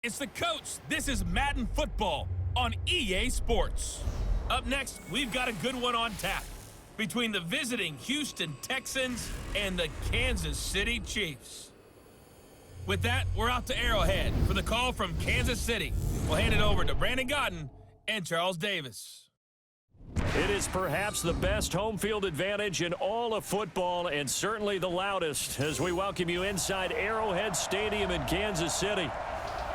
It's the coach. This is Madden football on EA Sports. Up next, we've got a good one on tap between the visiting Houston Texans and the Kansas City Chiefs. With that, we're out to Arrowhead for the call from Kansas City. We'll hand it over to Brandon Godden and Charles Davis. It is perhaps the best home field advantage in all of football, and certainly the loudest, as we welcome you inside Arrowhead Stadium in Kansas City.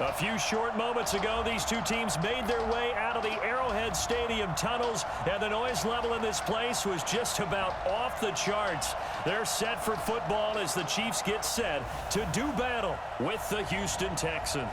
A few short moments ago, these two teams made their way out of the Arrowhead Stadium tunnels, and the noise level in this place was just about off the charts. They're set for football as the Chiefs get set to do battle with the Houston Texans.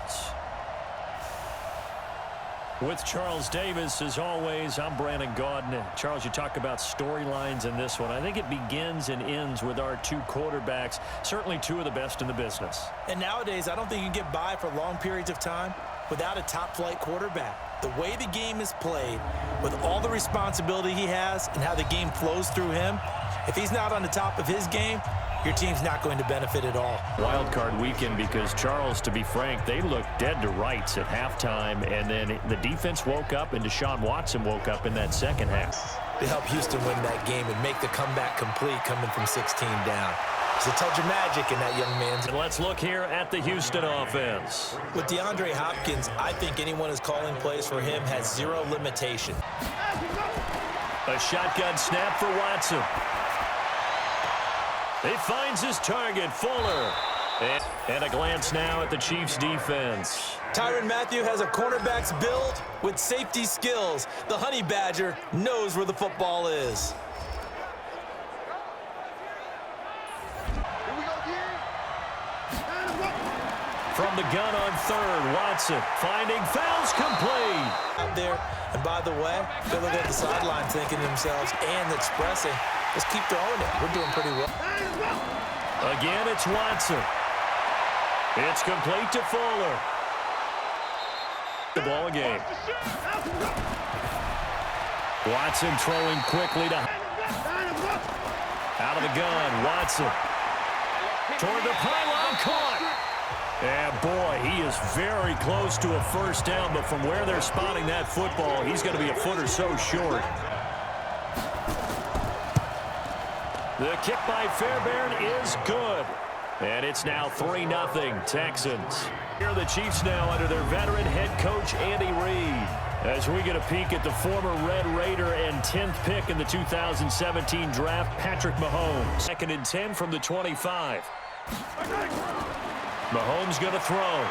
With Charles Davis, as always, I'm Brandon Godden. Charles, you talk about storylines in this one. I think it begins and ends with our two quarterbacks, certainly two of the best in the business. And nowadays, I don't think you can get by for long periods of time without a top-flight quarterback. The way the game is played, with all the responsibility he has and how the game flows through him, if he's not on the top of his game, your team's not going to benefit at all. Wild card weekend because, Charles, to be frank, they looked dead to rights at halftime, and then the defense woke up and Deshaun Watson woke up in that second half. To help Houston win that game and make the comeback complete coming from 16 down. There's a touch of magic in that young man's. And let's look here at the Houston offense. With DeAndre Hopkins, I think anyone who's calling plays for him has zero limitation. A shotgun snap for Watson. He finds his target, Fuller. And a glance now at the Chiefs' defense. Tyrann Mathieu has a cornerback's build with safety skills. The Honey Badger knows where the football is. From the gun on third, Watson finding fouls complete. Out there, and by the way, they're looking at the sideline thinking to themselves and expressing, let's keep throwing it. We're doing pretty well. Again, it's Watson. It's complete to Fuller. The ball game. Watson throwing quickly to out of the gun. Watson toward the pylon, caught. And boy, he is very close to a first down, but from where they're spotting that football, he's going to be a foot or so short. The kick by Fairbairn is good. And it's now 3-0 Texans. Here are the Chiefs now under their veteran head coach, Andy Reid. As we get a peek at the former Red Raider and 10th pick in the 2017 draft, Patrick Mahomes. 2nd and 10 from the 25. Mahomes going to throw.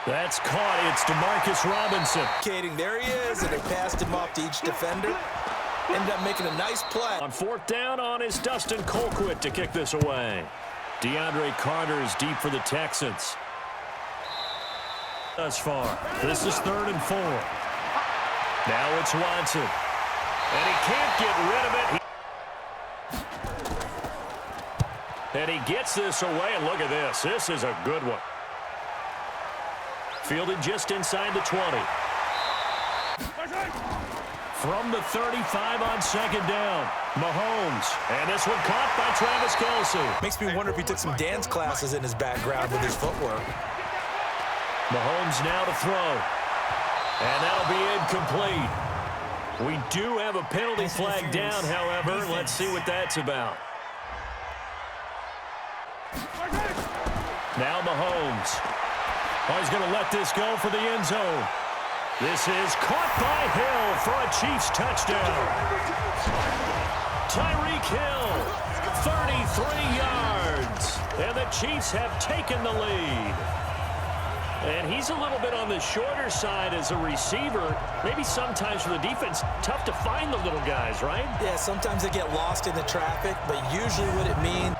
That's caught. It's DeMarcus Robinson. There he is, and they passed him off to each defender. Ended up making a nice play. On 4th down on is Dustin Colquitt to kick this away. DeAndre Carter is deep for the Texans. Thus far, this is 3rd and 4. Now it's Watson. And he can't get rid of it. And he gets this away, and look at this. This is a good one. Fielded just inside the 20. From the 35 on 2nd down, Mahomes. And this one caught by Travis Kelce. Makes me wonder if he took some dance classes in his background with his footwork. Mahomes now to throw. And that'll be incomplete. We do have a penalty flag down, however. Let's see what that's about. Now Mahomes. Oh, he's going to let this go for the end zone. This is caught by Hill for a Chiefs touchdown. Tyreek Hill, 33 yards. And the Chiefs have taken the lead. And he's a little bit on the shorter side as a receiver. Maybe sometimes for the defense, tough to find the little guys, right? Yeah, sometimes they get lost in the traffic, but usually what it means.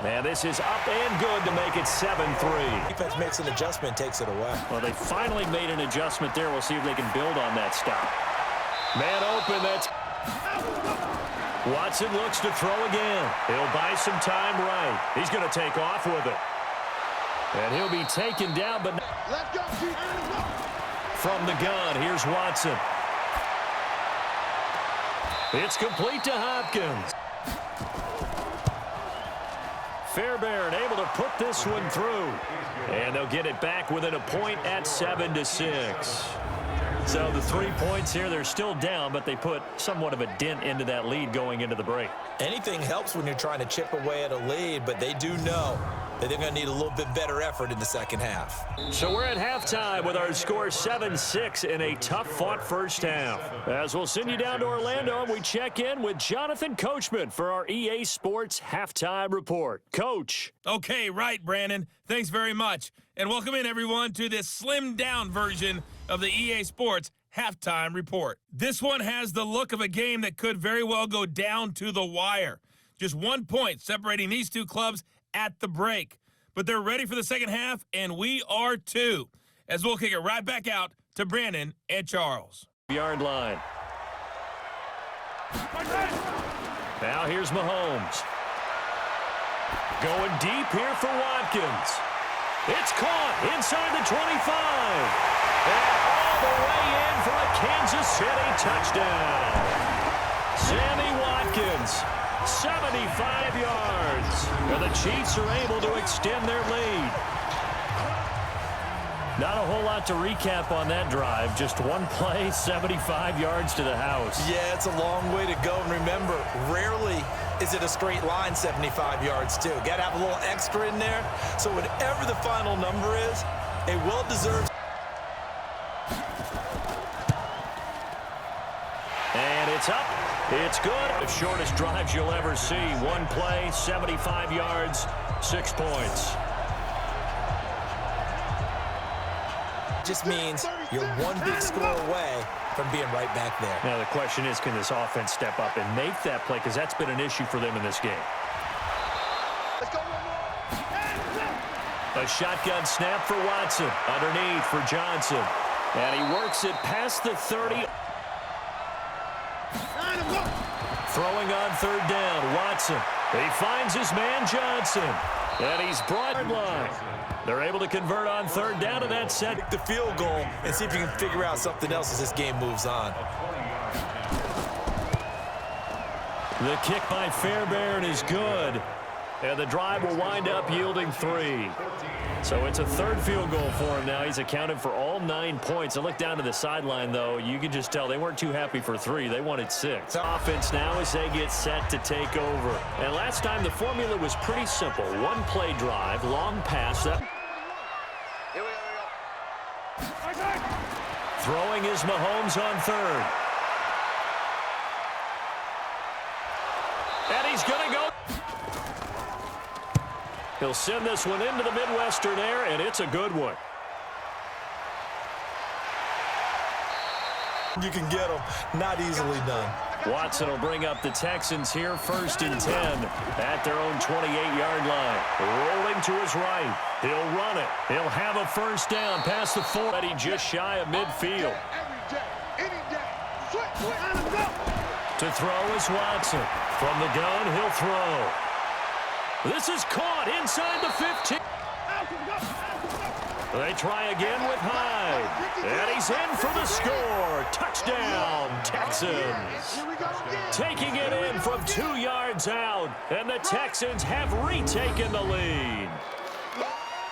And this is up and good to make it 7-3. Defense makes an adjustment, takes it away. Well, they finally made an adjustment there. We'll see if they can build on that stop. Man open, that's... Watson looks to throw again. He'll buy some time right. He's going to take off with it. And he'll be taken down, but... From the gun, here's Watson. It's complete to Hopkins. Fairbairn able to put this one through. And they'll get it back within a point at 7-6. So the 3 points here, they're still down, but they put somewhat of a dent into that lead going into the break. Anything helps when you're trying to chip away at a lead, but they do know that they're going to need a little bit better effort in the second half. So we're at halftime with our score 7-6 in a tough-fought first half. As we'll send you down to Orlando, and we check in with Jonathan Coachman for our EA Sports Halftime Report. Coach. Okay, right, Brandon. Thanks very much. And welcome in, everyone, to this slimmed-down version of the EA Sports Halftime Report. This one has the look of a game that could very well go down to the wire. Just 1 point separating these two clubs at the break. But they're ready for the second half, and we are too, as we'll kick it right back out to Brandon and Charles. Yard line. Now here's Mahomes. Going deep here for Watkins. It's caught inside the 25. And all the way in for a Kansas City touchdown. Sammy Watkins, 75 yards. And the Chiefs are able to extend their lead. Not a whole lot to recap on that drive. Just one play, 75 yards to the house. Yeah, it's a long way to go. And remember, rarely is it a straight line 75 yards, too. Got to have a little extra in there. So whatever the final number is, a well-deserved. And it's up. It's good. The shortest drives you'll ever see. One play, 75 yards, 6 points. Just means you're one big score away from being right back there. Now the question is, can this offense step up and make that play? Because that's been an issue for them in this game. Let's go. A shotgun snap for Watson. Underneath for Johnson. And he works it past the 30. Throwing on third down, Watson. He finds his man Johnson. And he's brought line. They're able to convert on third down, and that's set. The field goal and see if you can figure out something else as this game moves on. The kick by Fairbairn is good. And the drive will wind up yielding 3. So it's a third field goal for him now. He's accounted for all 9 points. I look down to the sideline, though. You can just tell they weren't too happy for 3. They wanted 6. Offense now as they get set to take over. And last time the formula was pretty simple. One play drive, long pass. Throwing is Mahomes on third. And he's going to go. He'll send this one into the Midwestern air, and it's a good one. You can get them. Not easily done. Watson will bring up the Texans here, 1st and 10 at their own 28-yard line. Rolling to his right. He'll run it. He'll have a first down past the 4. But he just shy of midfield. To throw is Watson. From the gun, he'll throw. This is caught inside the 15. They try again with Hyde. And he's in for the score. Touchdown, Texans. Taking it in from 2 yards out. And the Texans have retaken the lead.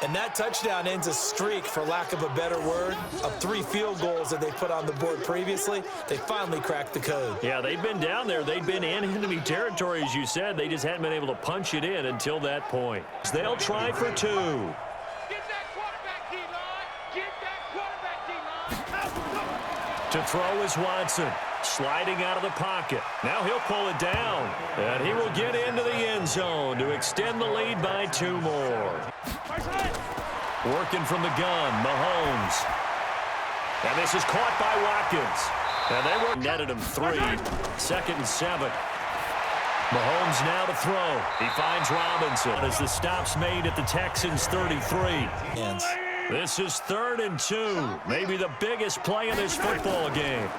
And that touchdown ends a streak, for lack of a better word, of 3 field goals that they put on the board previously. They finally cracked the code. Yeah, they've been down there. They've been in enemy territory, as you said. They just hadn't been able to punch it in until that point. They'll try for 2. Get that quarterback, D-line. Get that quarterback, D-line. To throw is Watson. Sliding out of the pocket. Now he'll pull it down. And he will get into the end zone to extend the lead by 2 more. Working from the gun, Mahomes. And this is caught by Watkins. And they were netted him 3. 2nd and 7. Mahomes now to throw. He finds Robinson as the stop's made at the Texans 33. This is 3rd and 2. Maybe the biggest play in this football game.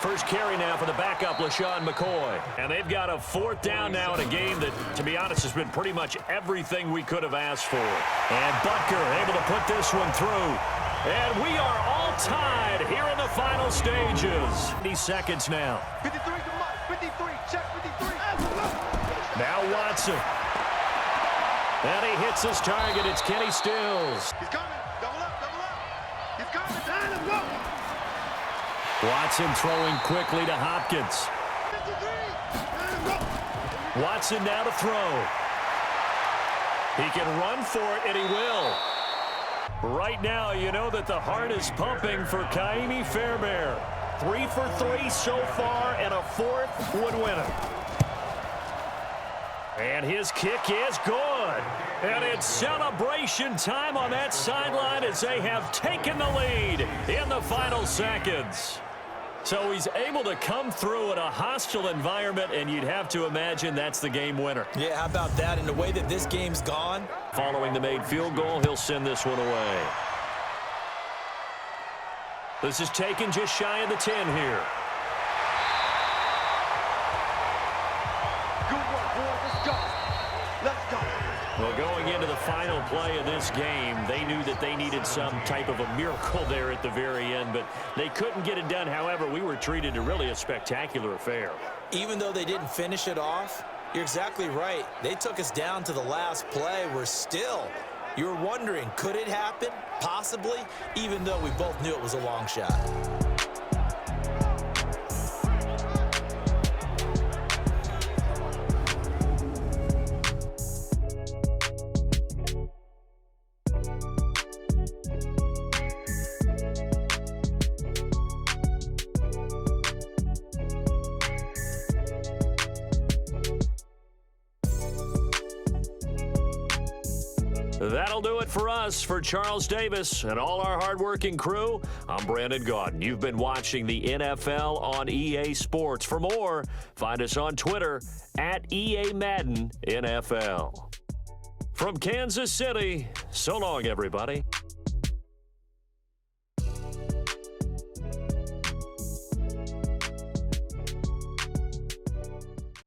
First carry now for the backup, LaShawn McCoy. And they've got a 4th down now in a game that, to be honest, has been pretty much everything we could have asked for. And Butker able to put this one through. And we are all tied here in the final stages. 50 seconds now. 53 to Mike. 53. Check 53. Now Watson. And he hits his target. It's Kenny Stills. He's coming. Double up, double up. He's coming. Down and go. Watson throwing quickly to Hopkins. 53. Down and go. Watson now to throw. He can run for it, and he will. Right now, you know that the heart is pumping for Kaimi Fairbairn. 3 for 3 so far, and a 4th would win it. And his kick is good. And it's celebration time on that sideline as they have taken the lead in the final seconds. So he's able to come through in a hostile environment, and you'd have to imagine that's the game winner. Yeah, how about that? And the way that this game's gone. Following the made field goal, he'll send this one away. This is taken just shy of the 10 here. Good work, boys. Let's go. Let's go. Well, going into the final play of this game, they knew that they needed some type of a miracle there at the very end, but they couldn't get it done. However, we were treated to really a spectacular affair. Even though they didn't finish it off, you're exactly right. They took us down to the last play. We're still, you're wondering, could it happen? Possibly, even though we both knew it was a long shot. That'll do it for us. For Charles Davis and all our hardworking crew, I'm Brandon Gaudin. You've been watching the NFL on EA Sports. For more, find us on Twitter at EA Madden NFL. From Kansas City, so long, everybody.